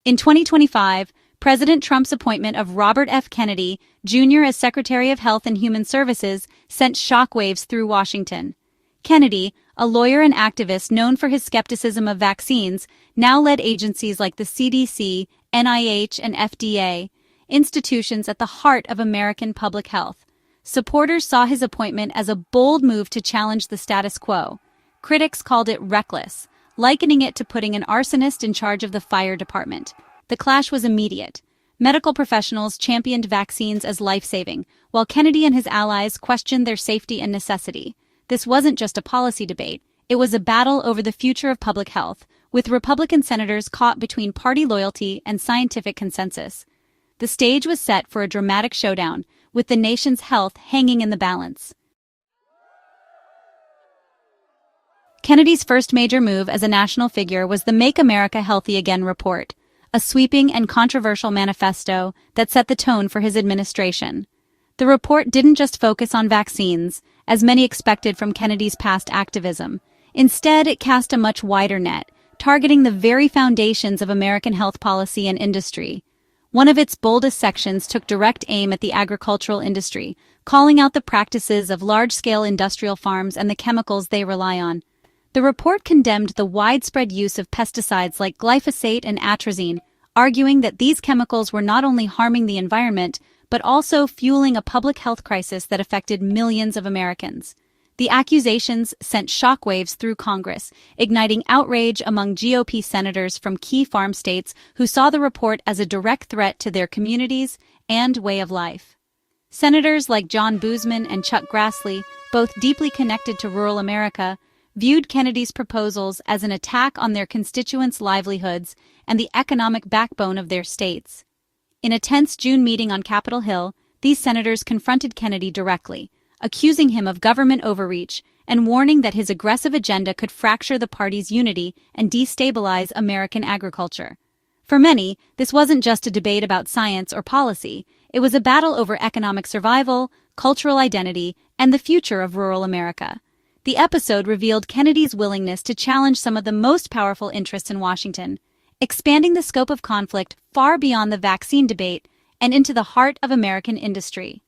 In 2025, President Trump's appointment of Robert F. Kennedy, Jr. as Secretary of Health and Human Services sent shockwaves through Washington. Kennedy, a lawyer and activist known for his skepticism of vaccines, now led agencies like the CDC, NIH, and FDA, institutions at the heart of American public health. Supporters saw his appointment as a bold move to challenge the status quo. Critics called it reckless, likening it to putting an arsonist in charge of the fire department. The clash was immediate. Medical professionals championed vaccines as life-saving, while Kennedy and his allies questioned their safety and necessity. This wasn't just a policy debate, it was a battle over the future of public health, with Republican senators caught between party loyalty and scientific consensus. The stage was set for a dramatic showdown, with the nation's health hanging in the balance. Kennedy's first major move as a national figure was the Make America Healthy Again report, a sweeping and controversial manifesto that set the tone for his administration. The report didn't just focus on vaccines, as many expected from Kennedy's past activism. Instead, it cast a much wider net, targeting the very foundations of American health policy and industry. One of its boldest sections took direct aim at the agricultural industry, calling out the practices of large-scale industrial farms and the chemicals they rely on. The report condemned the widespread use of pesticides like glyphosate and atrazine, arguing that these chemicals were not only harming the environment, but also fueling a public health crisis that affected millions of Americans. The accusations sent shockwaves through Congress, igniting outrage among GOP senators from key farm states who saw the report as a direct threat to their communities and way of life. Senators like John Boozman and Chuck Grassley, both deeply connected to rural America, viewed Kennedy's proposals as an attack on their constituents' livelihoods and the economic backbone of their states. In a tense June meeting on Capitol Hill, these senators confronted Kennedy directly, accusing him of government overreach and warning that his aggressive agenda could fracture the party's unity and destabilize American agriculture. For many, this wasn't just a debate about science or policy, it was a battle over economic survival, cultural identity, and the future of rural America. The episode revealed Kennedy's willingness to challenge some of the most powerful interests in Washington, expanding the scope of conflict far beyond the vaccine debate and into the heart of American industry.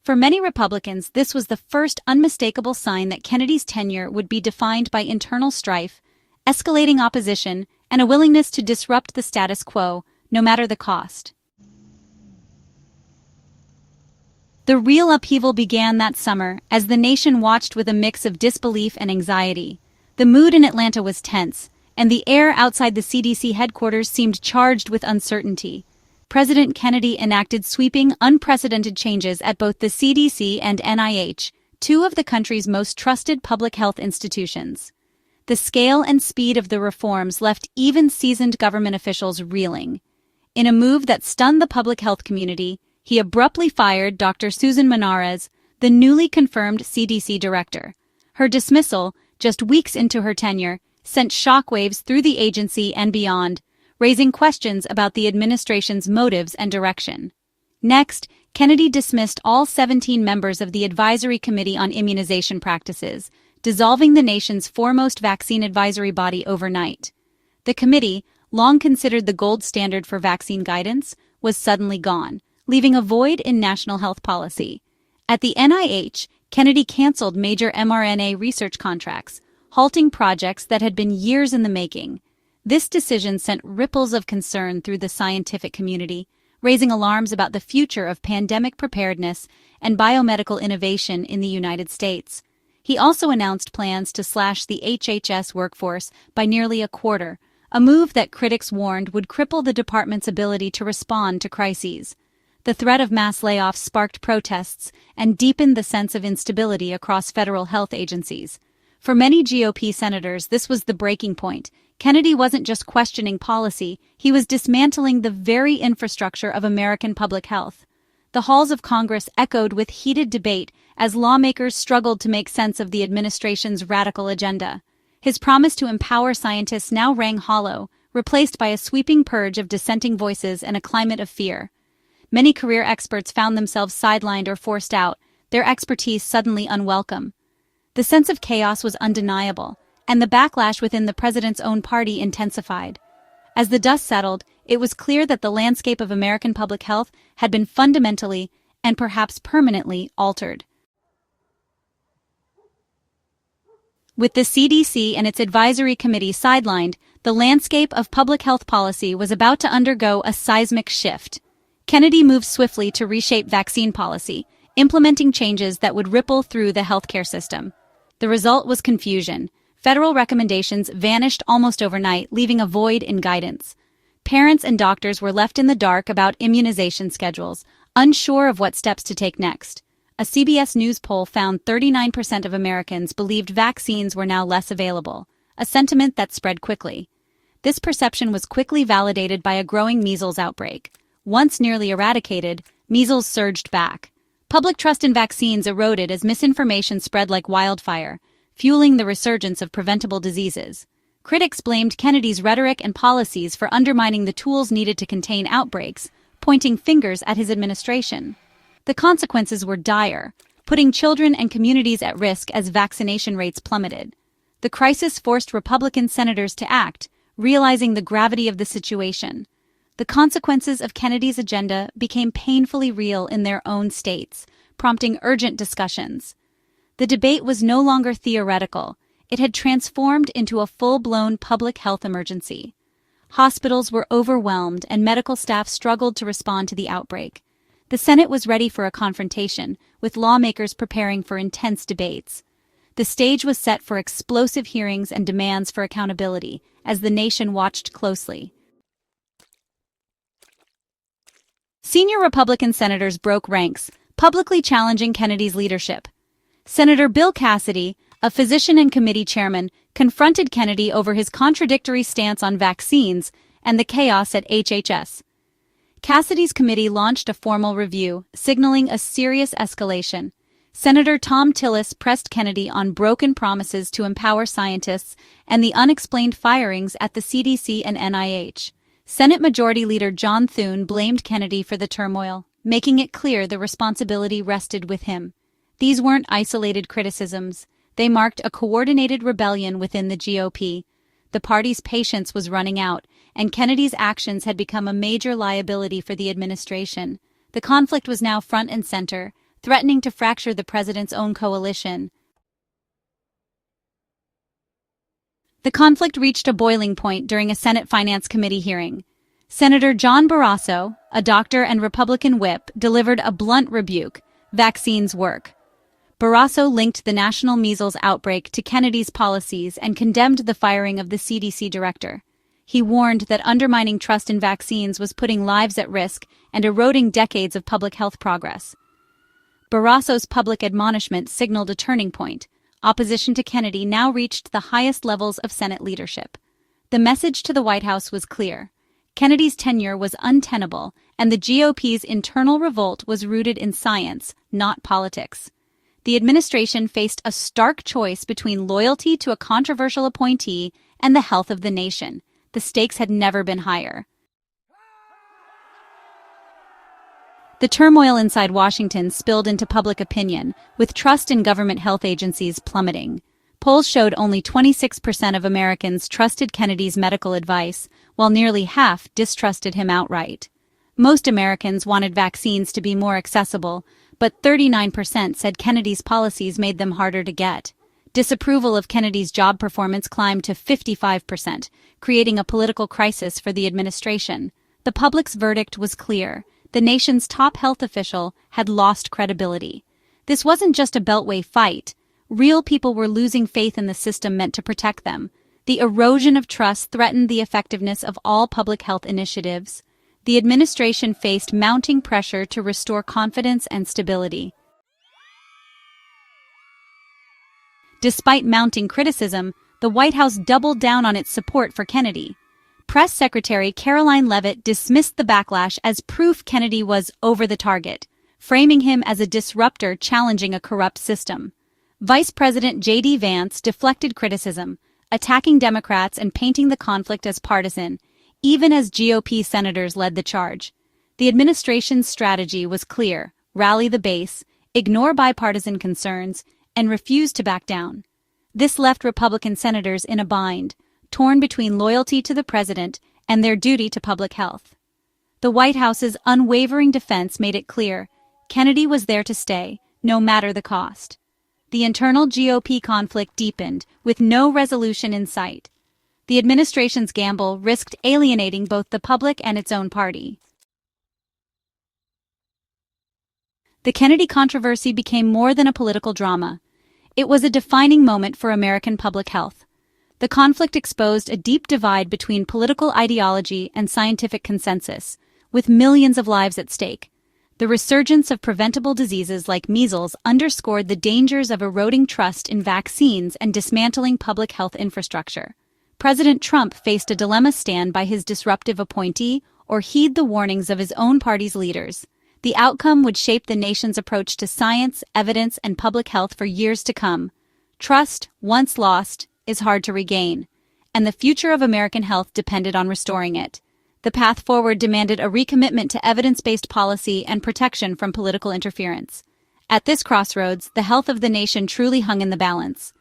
For many Republicans, this was the first unmistakable sign that Kennedy's tenure would be defined by internal strife, escalating opposition, and a willingness to disrupt the status quo, no matter the cost. The real upheaval began that summer as the nation watched with a mix of disbelief and anxiety. The mood in Atlanta was tense, and the air outside the CDC headquarters seemed charged with uncertainty. President Kennedy enacted sweeping, unprecedented changes at both the CDC and NIH, two of the country's most trusted public health institutions. The scale and speed of the reforms left even seasoned government officials reeling. In a move that stunned the public health community, he abruptly fired Dr. Susan Menarez, the newly confirmed CDC director. Her dismissal, just weeks into her tenure, sent shockwaves through the agency and beyond, raising questions about the administration's motives and direction. Next, Kennedy dismissed all 17 members of the Advisory Committee on Immunization Practices, dissolving the nation's foremost vaccine advisory body overnight. The committee, long considered the gold standard for vaccine guidance, was suddenly gone, leaving a void in national health policy. At the NIH, Kennedy canceled major mRNA research contracts, halting projects that had been years in the making. This decision sent ripples of concern through the scientific community, raising alarms about the future of pandemic preparedness and biomedical innovation in the United States. He also announced plans to slash the HHS workforce by nearly a quarter, a move that critics warned would cripple the department's ability to respond to crises. The threat of mass layoffs sparked protests and deepened the sense of instability across federal health agencies. For many GOP senators, this was the breaking point. Kennedy wasn't just questioning policy, he was dismantling the very infrastructure of American public health. The halls of Congress echoed with heated debate as lawmakers struggled to make sense of the administration's radical agenda. His promise to empower scientists now rang hollow, replaced by a sweeping purge of dissenting voices and a climate of fear. Many career experts found themselves sidelined or forced out, their expertise suddenly unwelcome. The sense of chaos was undeniable, and the backlash within the president's own party intensified. As the dust settled, it was clear that the landscape of American public health had been fundamentally and perhaps permanently altered. With the CDC and its advisory committee sidelined, the landscape of public health policy was about to undergo a seismic shift. Kennedy moved swiftly to reshape vaccine policy, implementing changes that would ripple through the healthcare system. The result was confusion. Federal recommendations vanished almost overnight, leaving a void in guidance. Parents and doctors were left in the dark about immunization schedules, unsure of what steps to take next. A CBS News poll found 39% of Americans believed vaccines were now less available, a sentiment that spread quickly. This perception was quickly validated by a growing measles outbreak. Once nearly eradicated, measles surged back. Public trust in vaccines eroded as misinformation spread like wildfire, fueling the resurgence of preventable diseases. Critics blamed Kennedy's rhetoric and policies for undermining the tools needed to contain outbreaks, pointing fingers at his administration. The consequences were dire, putting children and communities at risk as vaccination rates plummeted. The crisis forced Republican senators to act, realizing the gravity of the situation. The consequences of Kennedy's agenda became painfully real in their own states, prompting urgent discussions. The debate was no longer theoretical. It had transformed into a full-blown public health emergency. Hospitals were overwhelmed and medical staff struggled to respond to the outbreak. The Senate was ready for a confrontation, with lawmakers preparing for intense debates. The stage was set for explosive hearings and demands for accountability, as the nation watched closely. Senior Republican senators broke ranks, publicly challenging Kennedy's leadership. Senator Bill Cassidy, a physician and committee chairman, confronted Kennedy over his contradictory stance on vaccines and the chaos at HHS. Cassidy's committee launched a formal review, signaling a serious escalation. Senator Tom Tillis pressed Kennedy on broken promises to empower scientists and the unexplained firings at the CDC and NIH. Senate Majority Leader John Thune blamed Kennedy for the turmoil, making it clear the responsibility rested with him. These weren't isolated criticisms. They marked a coordinated rebellion within the GOP. The party's patience was running out, and Kennedy's actions had become a major liability for the administration. The conflict was now front and center, threatening to fracture the president's own coalition. The conflict reached a boiling point during a Senate Finance Committee hearing. Senator John Barrasso, a doctor and Republican whip, delivered a blunt rebuke: vaccines work. Barrasso linked the national measles outbreak to Kennedy's policies and condemned the firing of the CDC director. He warned that undermining trust in vaccines was putting lives at risk and eroding decades of public health progress. Barrasso's public admonishment signaled a turning point. Opposition to Kennedy now reached the highest levels of Senate leadership. The message to the White House was clear. Kennedy's tenure was untenable, and the GOP's internal revolt was rooted in science, not politics. The administration faced a stark choice between loyalty to a controversial appointee and the health of the nation. The stakes had never been higher. The turmoil inside Washington spilled into public opinion, with trust in government health agencies plummeting. Polls showed only 26% of Americans trusted Kennedy's medical advice, while nearly half distrusted him outright. Most Americans wanted vaccines to be more accessible, but 39% said Kennedy's policies made them harder to get. Disapproval of Kennedy's job performance climbed to 55%, creating a political crisis for the administration. The public's verdict was clear. The nation's top health official had lost credibility. This wasn't just a Beltway fight. Real people were losing faith in the system meant to protect them. The erosion of trust threatened the effectiveness of all public health initiatives. The administration faced mounting pressure to restore confidence and stability. Despite mounting criticism, the White House doubled down on its support for Kennedy. Press Secretary Caroline Leavitt dismissed the backlash as proof Kennedy was over the target, framing him as a disruptor challenging a corrupt system. Vice President J.D. Vance deflected criticism, attacking Democrats and painting the conflict as partisan, even as GOP senators led the charge. The administration's strategy was clear: rally the base, ignore bipartisan concerns, and refuse to back down. This left Republican senators in a bind, torn between loyalty to the president and their duty to public health. The White House's unwavering defense made it clear Kennedy was there to stay, no matter the cost. The internal GOP conflict deepened, with no resolution in sight. The administration's gamble risked alienating both the public and its own party. The Kennedy controversy became more than a political drama. It was a defining moment for American public health. The conflict exposed a deep divide between political ideology and scientific consensus, with millions of lives at stake. The resurgence of preventable diseases like measles underscored the dangers of eroding trust in vaccines and dismantling public health infrastructure. President Trump faced a dilemma: stand by his disruptive appointee or heed the warnings of his own party's leaders. The outcome would shape the nation's approach to science, evidence, and public health for years to come. Trust, once lost, is hard to regain, and the future of American health depended on restoring it. The path forward demanded a recommitment to evidence-based policy and protection from political interference. At this crossroads, the health of the nation truly hung in the balance.